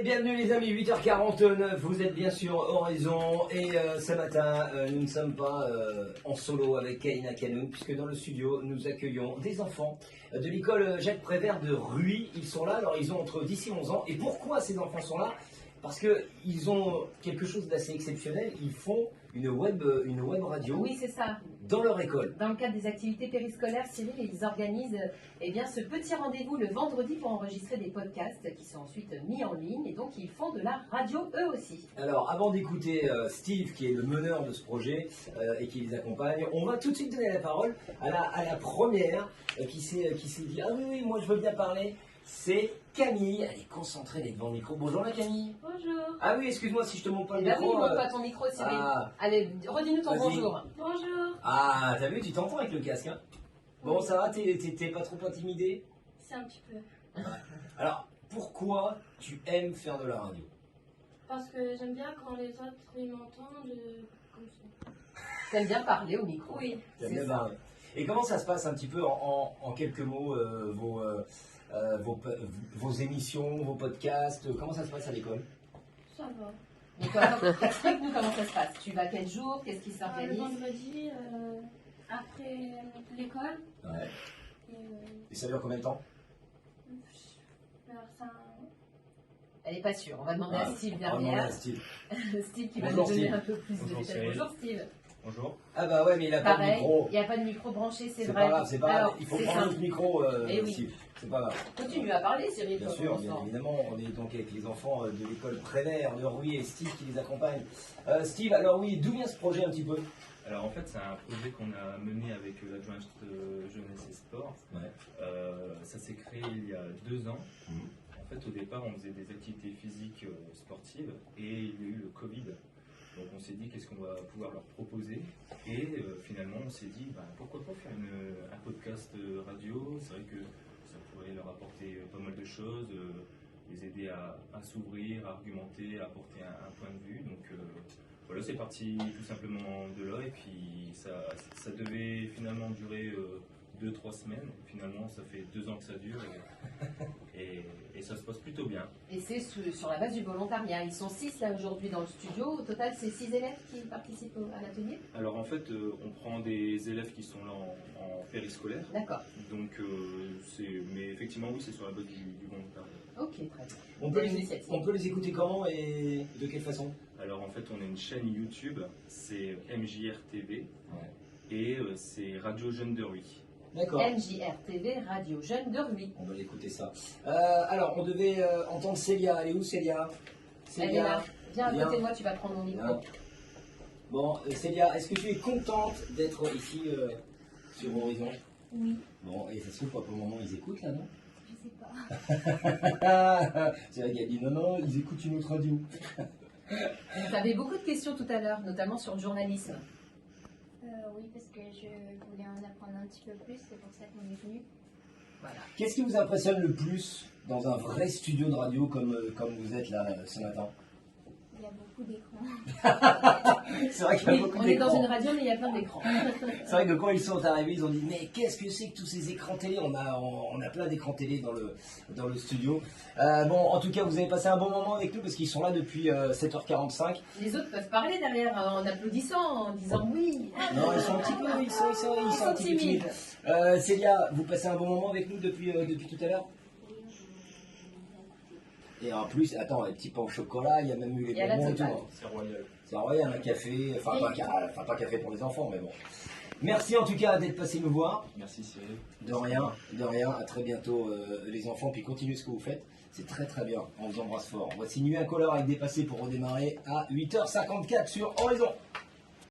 Bienvenue les amis, 8h49, vous êtes bien sur Horizon et ce matin nous ne sommes pas en solo avec Kaina Kanoun puisque dans le studio nous accueillons des enfants de l'école Jacques Prévert de Ruy. Ils sont là, alors ils ont entre 10 et 11 ans. Et pourquoi ces enfants sont là? Parce qu'ils ont quelque chose d'assez exceptionnel, ils font une web radio. Oui, c'est ça. Dans leur école. Dans le cadre des activités périscolaires, Cyril, ils organisent ce petit rendez-vous le vendredi pour enregistrer des podcasts qui sont ensuite mis en ligne. Et donc, ils font de la radio eux aussi. Alors, avant d'écouter Steve, qui est le meneur de ce projet et qui les accompagne, on va tout de suite donner la parole à la première qui s'est dit « Ah oui, moi je veux bien parler ». C'est Camille, elle est concentrée, elle est devant le micro. Bonjour la Camille. Bonjour. Ah oui, excuse-moi si je te montre pas le Bah micro. oui, montre pas ton micro, Cyril. Allez, redis-nous ton bonjour. Bonjour. Ah, t'as vu, tu t'entends avec le casque, hein? Bon, ça va, t'es pas trop intimidée? C'est un petit peu. Alors, pourquoi tu aimes faire de la radio? Parce que j'aime bien quand les autres ils m'entendent comme ça. T'aimes bien parler au micro? Oui. T'aimes bien parler. Et comment ça se passe un petit peu en quelques mots, vos émissions, vos podcasts, comment ça se passe à l'école? Ça va. Explique-nous comment ça se passe. Tu vas quel jour? Qu'est-ce qui Le s'organise? vendredi, après l'école. Ouais. Et, Et ça dure combien de temps? vers ça. Elle n'est pas sûre. On va demander à Steve on va demander derrière. à Steve. Steve qui va Bonjour, nous donner Steve. un peu plus de Bonjour, détails. Cyril. Bonjour Steve. Bonjour. Ah bah ouais, mais il a pas de Pareil, micro. il n'y a pas de micro branché, c'est C'est vrai. pas grave, c'est pas grave. Alors, Il faut c'est prendre simple. notre micro, Eh oui. Steve. C'est pas grave. Continue à parler, Cyril. Bien toi, sûr, pour bien l'instant. évidemment, on est donc avec les enfants de l'école Prévert de Ruy et Steve qui les accompagne. Steve, alors oui, d'où vient ce projet un petit peu? Alors en fait c'est un projet qu'on a mené avec l'adjointe jeunesse et sport. Ouais. Ça s'est créé il y a 2 ans. Mhm. En fait au départ on faisait des activités physiques sportives et il y a eu le Covid. Donc on s'est dit qu'est-ce qu'on va pouvoir leur proposer et finalement on s'est dit pourquoi pas faire un podcast radio. C'est vrai que ça pourrait leur apporter pas mal de choses, les aider à s'ouvrir, à argumenter, à apporter un point de vue. Donc voilà, c'est parti tout simplement de là et puis ça devait finalement durer 2-3 semaines. Finalement, ça fait 2 ans que ça dure et ça se passe plutôt bien. Et c'est sur la base du volontariat. Ils sont 6 là aujourd'hui dans le studio. Au total, c'est 6 élèves qui participent à l'atelier. Alors en fait, on prend des élèves qui sont là en périscolaire. D'accord. Donc, mais effectivement, oui, c'est sur la base du volontariat. Ok, très bien. On peut les écouter comment et de quelle façon? Alors en fait, on a une chaîne YouTube, c'est MJR TV et c'est Radio Jeune de Ruy. D'accord. MJR TV, Radio Jeune de Ruy. On va l'écouter ça. Alors, on devait entendre Célia. Elle est où Célia? Elle est là. Viens à côté de moi, tu vas prendre mon micro. Bien. Bon, Célia, est-ce que tu es contente d'être ici sur Horizon? Oui. Bon, et ça se trouve pas pour le moment, ils écoutent là, non? Je sais pas. C'est vrai qu'elle dit non, ils écoutent une autre radio. Tu avais beaucoup de questions tout à l'heure, notamment sur le journalisme. Oui, parce que je voulais en apprendre un petit peu plus, c'est pour ça qu'on est venu. Voilà. Qu'est-ce qui vous impressionne le plus dans un vrai studio de radio comme vous êtes là ce matin? Il y a beaucoup d'écrans. C'est vrai qu'il y a Oui, beaucoup on est dans une d'écrans. radio, mais il y a plein d'écrans. C'est vrai que quand ils sont arrivés, ils ont dit mais qu'est-ce que c'est que tous ces écrans télé? On a plein d'écrans télé dans le studio. Bon, en tout cas, vous avez passé un bon moment avec nous parce qu'ils sont là depuis 7h45. Les autres peuvent parler derrière en applaudissant, en disant oui. Non, ils sont un petit peu, ils sont un petit peu timides. Célia, vous passez un bon moment avec nous depuis tout à l'heure? Et en plus, attends, les petits pains au chocolat, il y a même eu les Il y a la bonbons et tout. totale. hein. C'est royal. C'est royal, un café, enfin pas café pour les enfants, mais bon. Merci en tout cas d'être passé nous voir. Merci Cyril. De rien, à très bientôt les enfants, puis continuez ce que vous faites. C'est très très bien, on vous embrasse fort. Voici Nuit Incolore avec Dépassé pour redémarrer à 8h54 sur Horizon.